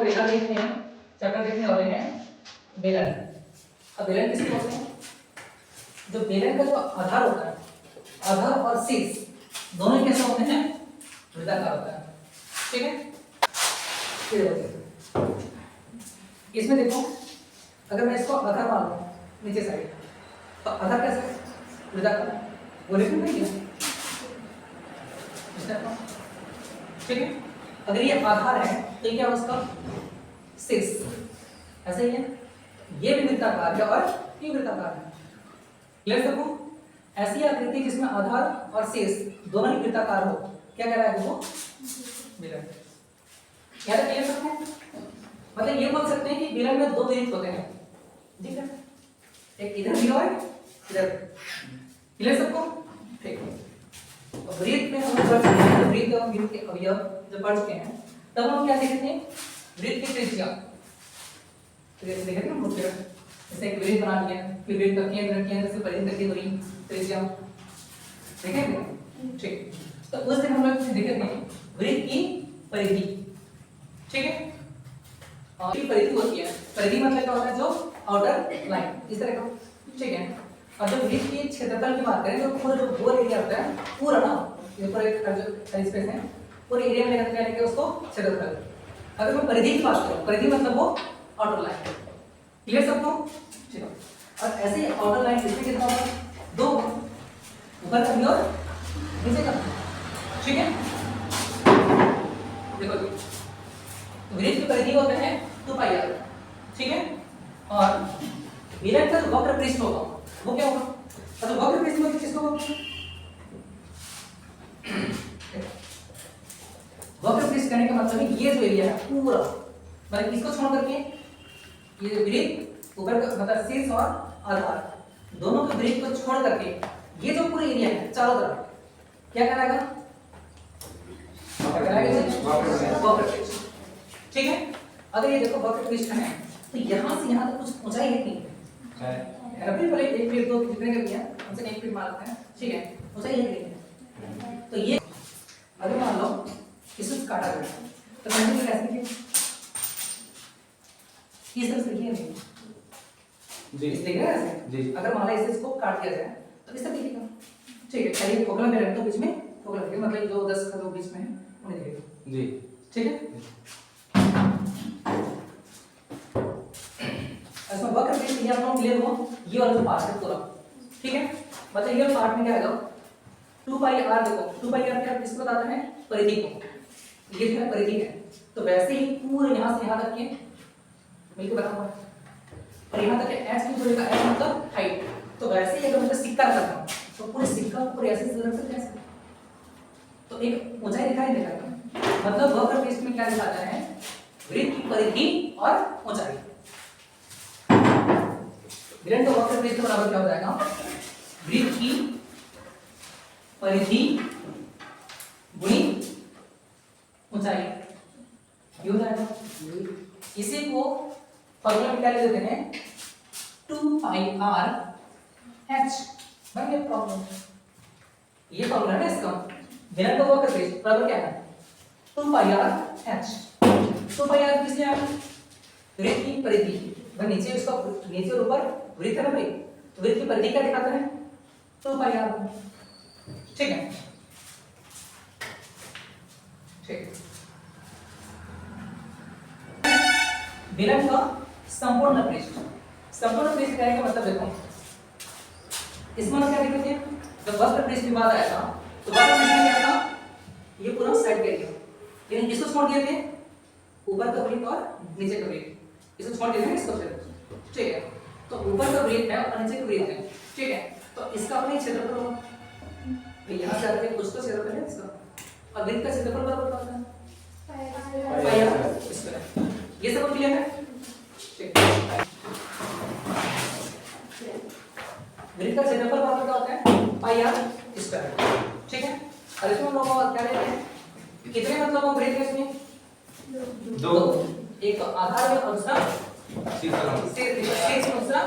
रेखा देखते हैं, चक्कर देखने वाले हैं बेलन। अब बेलन किसको बोलते हैं? जो बेलन का जो आधार होता है, आधार और शीर्ष दोनों कैसे होते हैं? वृत्ताकार होता है। ठीक है, इसमें देखो, अगर मैं इसको आधार मान लूं नीचे साइड, तो आधार कैसे? वृत्ताकार, वो लिखूं नहीं है। ठीक है, अगर ये आधार है तो क्या उसका शीर्ष ऐसे ही है, ये भी वृत्ताकार है और ये वृत्ताकार है। क्लियर सबको? ऐसी आकृति जिसमें आधार और शीर्ष दोनों ही वृत्ताकार हो, क्या कह रहा है वो? बेलन। याद है क्लियर सबको? मतलब ये बोल सकते हैं कि बेलन में दो वृत्त होते हैं, ठीक है, एक इधर भी और इधर। क्लियर सबको? ठीक है, वृत्त में हम पढ़ चुके हैं, वृत्त और वृत्त के अवयव जब पढ़ चुके हैं तब हम क्या सीखते हैं? वृत्त की त्रिज्या। तो जैसे देखें ना, मुझे जैसे एक वृत्त बना लिया, फिर वृत्त का केंद्र से परिधि तक की दूरी त्रिज्या, देखेंगे? ठीक, तो उस दिन हम लोग देखे थे वृत्त की परिधि। ठीक है, और ये परिधि होती है, परिधि मतलब क्या होता है? जो आउटर लाइन, इस तरह का। ठीक है, और जब वृत्त के क्षेत्रफल की बात करें तो पूरा जो गोल एरिया होता है, पूरा ना, ये पूरा एक जो स्पेस है, पूरे एरिया में लेकर के उसको क्षेत्रफल। अगर मैं परिधि की बात करूं, परिधि मतलब वो आउटर लाइन। क्लियर सबको? चलो, और ऐसे आउटर लाइन इसमें कितना होगा? दो, ऊपर का भी और नीचे का। ठीक है, देखो वृत्त की परिधि होते हैं 2πr। ठीक है, और बेलन का जो वक्र पृष्ठ होगा वो क्या होगा? तो वक्र पृष्ठ में किसको होगा? वक्र पृष्ठ करने का मतलब है ये जो एरिया है पूरा, मतलब किसको छोड़ करके, ये वृत्त ऊपर का मतलब शीर्ष और आधार दोनों के वृत्त को छोड़ करके ये जो पूरा एरिया है चारों तरफ क्या कराएगा? वक्र पृष्ठ। ठीक है, अगर ये देखो वक्र पृष्ठ है तो यहाँ से यहाँ तक कुछ ऊंचाई है नहीं है? अभी बोले 1 फीट 2 फीट जितने का भी है हमसे 1 फीट मारते हैं। ठीक है, ऊंचाई है नहीं है? तो ये अगर मान लो इसको काटा गया तो कंटिन्यू कैसे लिखें? इस तरह से लिखिए नहीं जी, इस लिखना है ऐसे जी। अगर मान लो इसे इसको काट दिया जाए तो इस तरह लिखेगा। ठीक है, खाली फोकल में रख दो, बीच में फोकल रखिए, मतलब जो 10 का जो बीच में है उन्हें लिखेगा जी। ठीक है, इसमें वक्र पृष्ठ ये आपको क्लियर हो, ये वाला जो पार्ट है पूरा। ठीक है, मतलब ये पार्ट में क्या आएगा? 2πr। देखो 2πr क्या किसको बताता है? परिधि को। ये जो है परिधि है, तो वैसे ही पूरे यहां से यहां तक के मिलकर बना हुआ है, और यहां तक के h की दूरी का h मतलब हाइट। तो वैसे ही अगर मैं सिक्का रखता हूं तो पूरे सिक्का को ऐसे रख सकते हैं, तो एक ऊंचाई दिखाई देगा। मतलब वक्र पृष्ठ में क्या दिखाता है? वृत्त की परिधि और ऊंचाई। बेलन का वक्र पृष्ठ बराबर क्या हो जाएगा? वृत्त की परिधि गुणी ऊंचाई, ये हो जाएगा। इसी को फॉर्मूला में क्या ले लेते हैं? 2πr h बन गया प्रॉब्लम। ये फॉर्मूला है इसका। बेलन का वक्र पृष्ठ बराबर क्या है? 2πr h। 2πr किसने आया? वृत्त की परिधि, नीचे उसका नीचे और ऊपर वृत्त है ना भाई, तो वृत्त की परिधि क्या दिखाता है? 2πr। ठीक है, ठीक। बेलन का संपूर्ण पृष्ठ, संपूर्ण पृष्ठ कहने का मतलब देखो, इसमें क्या दिक्कत है? जब वक्र पृष्ठ की बात आया था तो वक्र पृष्ठ में क्या था? ये पूरा साइड का एरिया, लेकिन किसको छोड़ दिए थे? ऊपर का वृत्त और नीचे का वृत्त, इसको छोड़ दिए थे इसको। ठीक है, तो ऊपर का वृत्त है और नीचे का वृत्त है। ठीक है, तो इसका अपने क्षेत्रफल होगा, तो यहां से आते हैं कुछ तो क्षेत्रफल है इसका, और वृत्त का क्षेत्रफल बराबर होता है पाई। ये सब क्लियर है? ठीक, वृत्त का क्षेत्रफल बराबर क्या होता है? Pi r square. ठीक है, और इसमें हम लोग क्या लेते हैं? कितने मतलब हम वृत्त है इसमें? दो, एक आधार में और दूसरा शीर्ष दूसरा।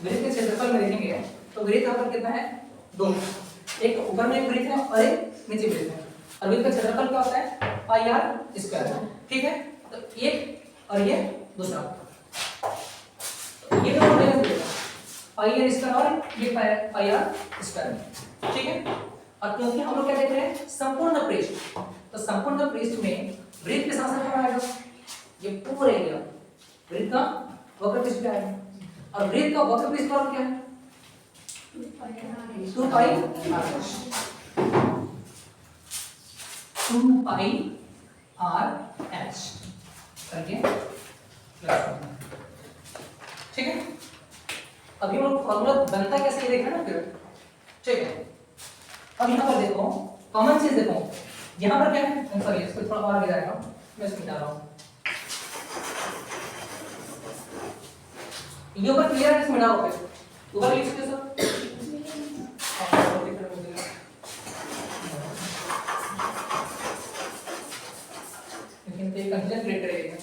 वृत्त के क्षेत्रफल में देखेंगे तो वृत्त यहाँ पर कितना है? 2, एक ऊपर में एक वृत्त है और एक नीचे वृत्त है। और वृत्त का क्षेत्रफल क्या होता है पाई आर स्क्वायर, ठीक है। तो एक और ये दूसरा, तो ये दोनों बैलेंस देगा पाई आर स्क्वायर और ये पाई आर स्क्वायर, ठीक है। और क्योंकि हम लोग क्या देख रहे हैं संपूर्ण पृष्ठ, तो संपूर्ण पृष्ठ में वृत्त के साथ साथ क्या आएगा ये पूरा एरिया वृत्त का वक्र पृष्ठ पे आएगा, और वृत्त का वक्र पृष्ठ पर क्या है 2 पाई आर एच करके, ठीक है। अभी हम लोग फॉर्मूला बनता कैसे ये देखा ना फिर, ठीक है। अब यहाँ पर देखो कॉमन चीज देखो, यहाँ पर क्या है, सॉरी इसको थोड़ा और आगे जाएगा, मैं इसको मिटा रहा हूँ, ये ऊपर क्लियर है, इसमें मिटाओ फिर ऊपर लिख सकते सर, लेकिन तो ये कंफ्यूजन क्रिएट करेगा।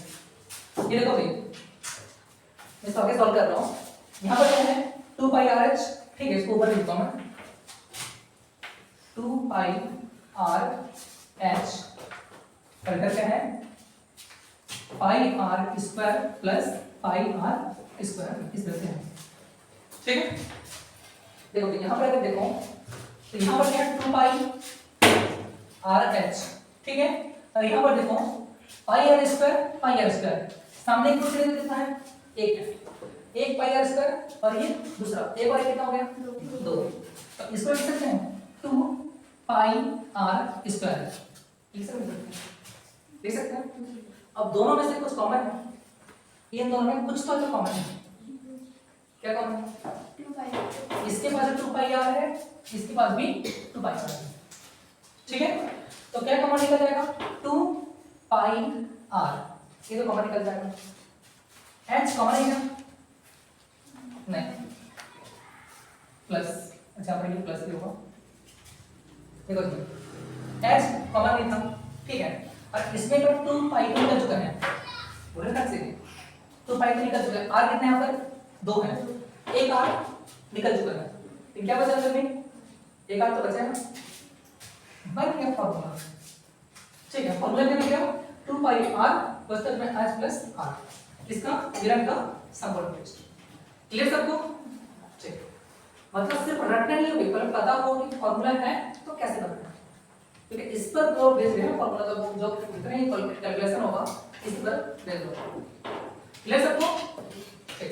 ये देखो भाई मैं इसको आगे सॉल्व कर रहा हूँ, यहाँ पर क्या है 2 पाई आर एच, ठीक है, इसको ऊपर लिखता हूँ मैं 2 पाई आर एच अंतर क्या है pi r square plus pi r square, इस तरह से है, ठीक है। देखो यहाँ पर अगर देखो तो यहाँ पर क्या है 2 पाई आर एच, ठीक है, और यहाँ पर देखो पाई आर स्क्वायर, सामने एक दूसरे से कितना है एक पाई आर स्क्वायर और ये दूसरा एक और एक कितना हो गया 2, तो इसको लिख सकते हैं 2 पाई आर स्क्वायर, लिख सकते हैं। अब दोनों में से कुछ कॉमन है, इन दोनों में कुछ तो कॉमन है, क्या कॉमन है, इसके पास 2 पाई आर है, इसके पास भी 2 पाई आर है, ठीक है। तो क्या कॉमन निकल जाएगा 2 पाई आर, ये तो कॉमन निकल जाएगा, एच कॉमन है क्या नहीं, प्लस, अच्छा पर ये प्लस भी होगा, देखो एच कॉमन नहीं था, ठीक है, और इसमें तो 2 पाई तो निकल चुका है, बोले ना से 2 पाई तो निकल चुका है, आर कितने यहाँ पर 2 है, एक आर निकल चुका है, तो क्या बचा अंदर में एक आर तो बचा है, बन गया फॉर्मूला, ठीक है। फॉर्मूला क्या निकला 2 पाई आर बचता में एच प्लस आर, इसका विलयन का संपूर्ण पृष्ठ, क्लियर सबको, ठीक। मतलब सिर्फ रटना नहीं होगी, पर पता हो कि फॉर्मूला है तो कैसे करना है, ठीक है। इस पर जो बेस है फॉर्मूला का जो जितने ही कैलकुलेशन होगा इस पर बेस होगा, क्लियर सबको, ठीक।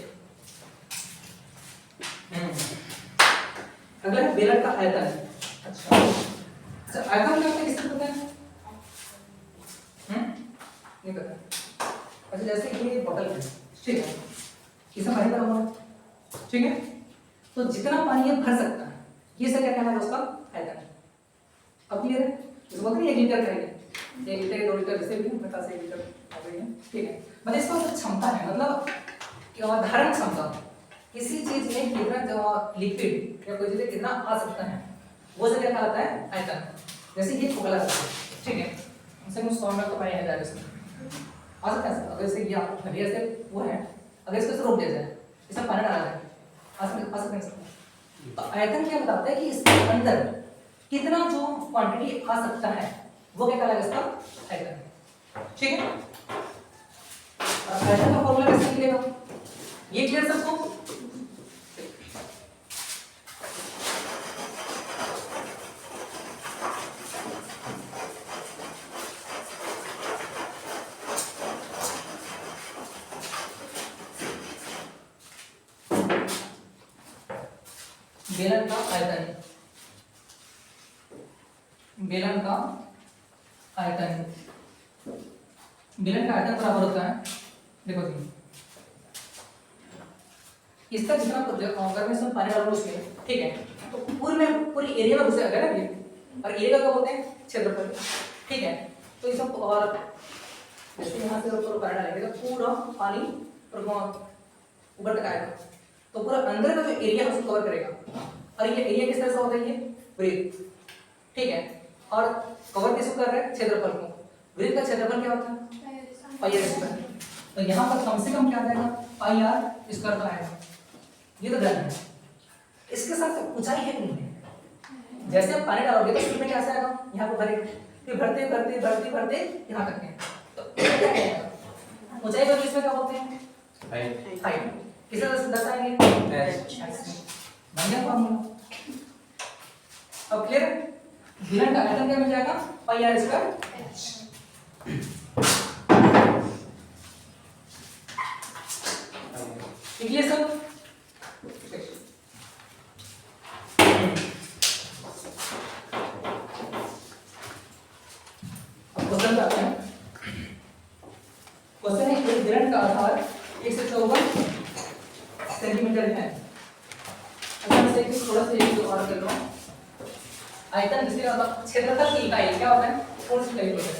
अगला है बेलन का आयतन, अच्छा आयतन क्या होता है किससे पता है, नहीं पता, अच्छा जैसे ये बोतल है, ठीक है, इसमें पानी भरा हुआ है, ठीक है, तो जितना पानी ये भर सकता है ये से क्या कहना है उसका आयतन, अब क्लियर है, इसको बोलते हैं 1 लीटर करेंगे, 1 लीटर 2 लीटर जैसे भी बता से 1 लीटर हो गई है, ठीक है। मतलब इसका जो क्षमता है, मतलब क्या धारण क्षमता, किसी चीज में कितना लिक्विड या कोई चीज कितना आ सकता है वो से क्या कहलाता है आयतन, जैसे ये खोखला है, ठीक है, हमसे कुछ 100 में तो पानी आ जाएगा इसमें आ सकता है, अगर इसे ये अभी ऐसे वो है, अगर इसको रोक दिया जाए, इसमें पानी डाला जाए आ सकता है। तो आयतन क्या बताता है कि इसके अंदर कितना जो क्वांटिटी आ सकता है वो क्या कहलाएगा इसका आयतन, ठीक है। आयतन का फॉर्मूला कैसे निकलेगा ये क्लियर सबको, बेलन का आयतन, बेलन का आयतन, बेलन का आयतन बराबर होता है, देखो जी इसका जितना अगर मैं इसमें पानी डालूं उसमें, ठीक है, तो पूरी एरिया में घुसेगा ना ये, और एरिया का बोलते हैं क्षेत्रफल, ठीक है। तो इस सब और जैसे यहाँ से ऊपर पानी डालेंगे तो पूरा पानी ऊपर तक आएगा, तो पूरा अंदर का जो एरिया है उसको कवर करेगा, और ये एरिया किस तरह से होता है ये वृत्त, ठीक है, और कवर किसको कर रहा है क्षेत्रफल को, वृत्त का क्षेत्रफल क्या होता है पाई आर स्क्वायर, तो यहाँ पर कम से कम क्या आ जाएगा पाई आर स्क्वायर का आएगा, ये तो डन है। इसके साथ ऊंचाई है कि नहीं, जैसे आप पानी डालोगे तो इसमें कैसे आएगा यहाँ पर भरेगा, फिर भरते भरते भरते भरते यहाँ तक है। तो क्या कहेगा ऊंचाई वैल्यू इसमें क्या बोलते हैं हाइट। किसे दर्शाएंगे बन गया फॉर्मूला। अब क्लियर विलन का आयतन क्या मिल जाएगा पाई आर स्क्वायर ये सब क्वेश्चन आते हैं। क्वेश्चन है एक विलन का आधार 154 सेंटीमीटर है। अगर से थोड़ा सा एक और कर लो आयतन जिसके मतलब क्षेत्रफल की इकाई क्या होता है कौन सी इकाई होता है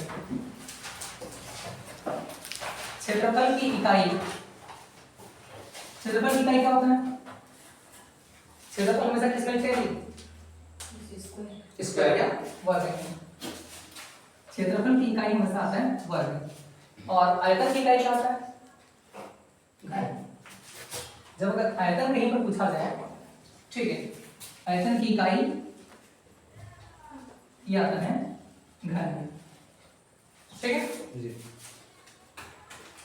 क्षेत्रफल की इकाई। क्षेत्रफल की इकाई क्या होता है क्षेत्रफल हमेशा किस में लिखेंगे स्क्वायर या वर्ग। क्षेत्रफल की इकाई हमेशा आता है वर्ग और आयतन की इकाई क्या आता है घन। जब अगर आयतन कहीं पर पूछा जाए ठीक है आयतन की इकाई ये आता है घन ठीक है जी।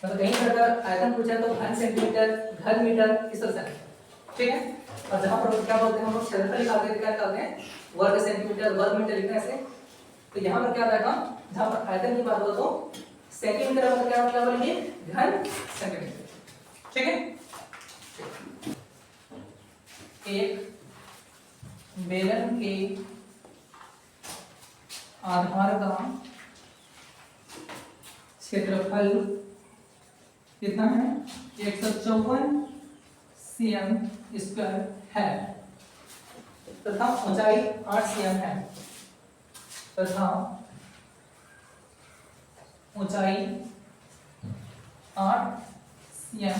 मतलब कहीं पर अगर आयतन पूछा तो घन सेंटीमीटर घन मीटर इस तरह से ठीक है। और जहां पर क्या बोलते हैं हम लोग क्षेत्रफल निकालते हैं क्या करते हैं वर्ग सेंटीमीटर वर्ग मीटर लिखते हैं ऐसे। तो यहाँ पर क्या आएगा जहां पर आयतन की बात हो तो सेंटीमीटर मतलब क्या बोलेंगे घन सेंटीमीटर ठीक है। एक बेलन के आधार का क्षेत्रफल कितना है 154 cm स्क्वायर है तथा ऊंचाई 8 cm है तथा ऊंचाई 8 cm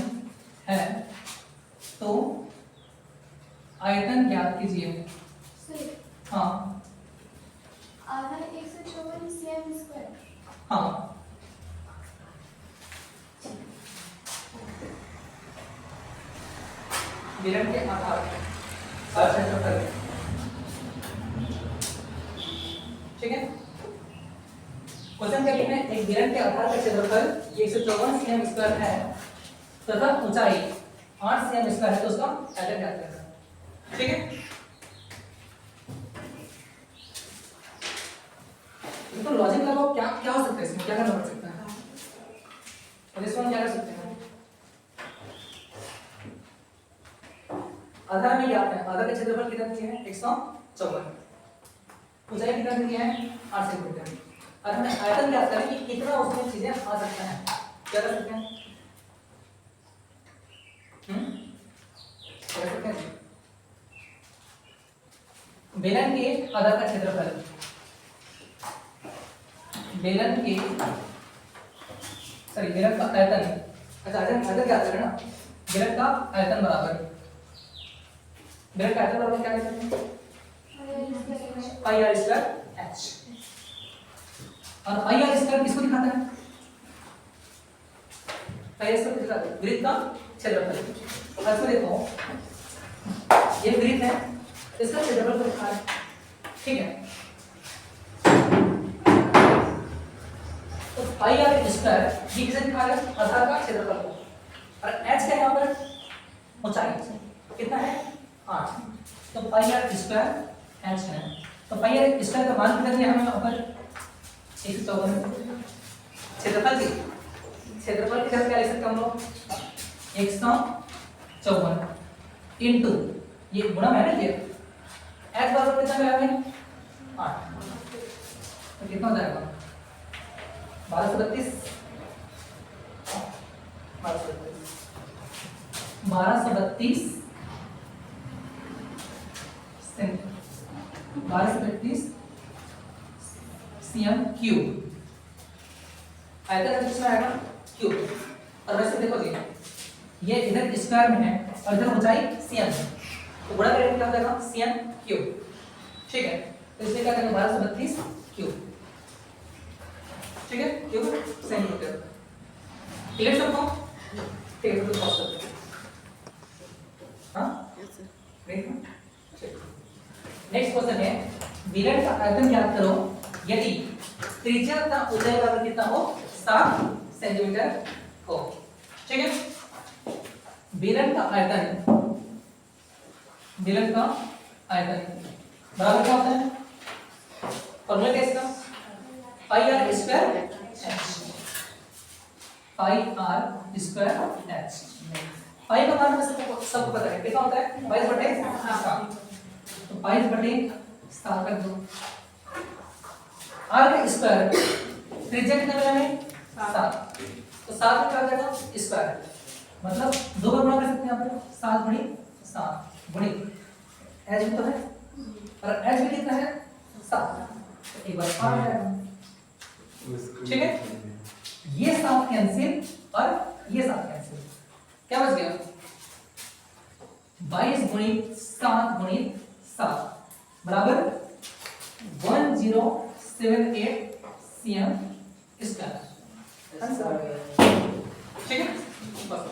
है तो आयतन ज्ञात कीजिए। हाँ आधार 154 cm स्क्वायर। हाँ विलन के आधार का क्षेत्रफल ठीक है। क्वेश्चन क्या लिखना है एक विलन के आधार का क्षेत्रफल 154 cm स्क्वायर है तथा ऊंचाई 8 cm स्क्वायर है तो उसका आयतन ज्ञात करना ठीक है। तो लॉजिक लगाओ क्या क्या हो सकता है इसमें क्या करना पड़ सकता है और इसमें क्या कर सकते हैं आधार में क्या है आधार का क्षेत्रफल कितना दिया है 154 ऊंचाई कितना दिया है 8 सेंटीमीटर। और हमें आयतन ज्ञात करें कि कितना उसमें चीजें आ सकता है क्या कर सकते हैं क्या कर सकते हैं बेलन के आधार का क्षेत्रफल बेलन के बेलन का आयतन अच्छा आयतन क्या आता है ना बेलन का आयतन बराबर बेलन का आयतन बराबर क्या कहते हैं पाई आर स्क्वायर एच। और पाई आर स्क्वायर किसको दिखाता है पाई आर स्क्वायर दिखाता है वृत्त का क्षेत्रफल। अब इसमें देखो ये वृत्त है इसका क्षेत्रफल को दिखा है ठीक है। तो पाई आर स्क्वायर ये किसे दिखा रहा है आधार का क्षेत्रफल को और h का यहाँ पर ऊंचाई कितना है 8 तो पाई आर स्क्वायर h है। तो पाई आर स्क्वायर का मान कितना दिया हमें यहाँ पर 154 क्षेत्रफल की जगह क्या लिख सकते हैं हम लोग 154 इनटू ये गुणा है ना ये h बराबर कितना मिला हमें 8 तो कितना हो जाएगा 1232 cm क्यूब आयतन कितना आएगा क्यूब। और वैसे देखो ये इधर स्क्वायर में है और इधर ऊंचाई cm है तो गुणा करेंगे क्या हो जाएगा cm क्यूब ठीक है। तो इसलिए क्या करेंगे 1232 क्यूब ठीक है क्यूब सेंटीमीटर क्लियर सबको ठीक है। तो पॉज करते हैं हां नेक्स्ट क्वेश्चन है विलन का आयतन ज्ञात करो यदि त्रिज्या का ऊंचाई बराबर कितना हो 7 सेंटीमीटर हो। ठीक है, बेलन का आयतन, बेलन का आयतन बराबर क्या होता है, फॉर्मूला क्या इसका, pi r square h, pi r square h. Pi का मान सबको पता है, कितना होता है 22/7, तो 22/7 कर दो। आर का स्क्वायर, त्रिज्या कितना मिला हमें 7, तो 7 में क्या हो जाएगा स्क्वायर, मतलब दो बार गुणा कर सकते हैं यहाँ पे, 7 गुणित 7 गुणित एच भी तो है, और एच भी कितना है 7, तो एक बार आ जाएगा। ठीक है, ये 7 कैंसिल और ये 7 कैंसिल, क्या बच गया 22 गुणित 7 गुणित 7 बराबर 1078 cm स्क्वायर। ठीक है, बस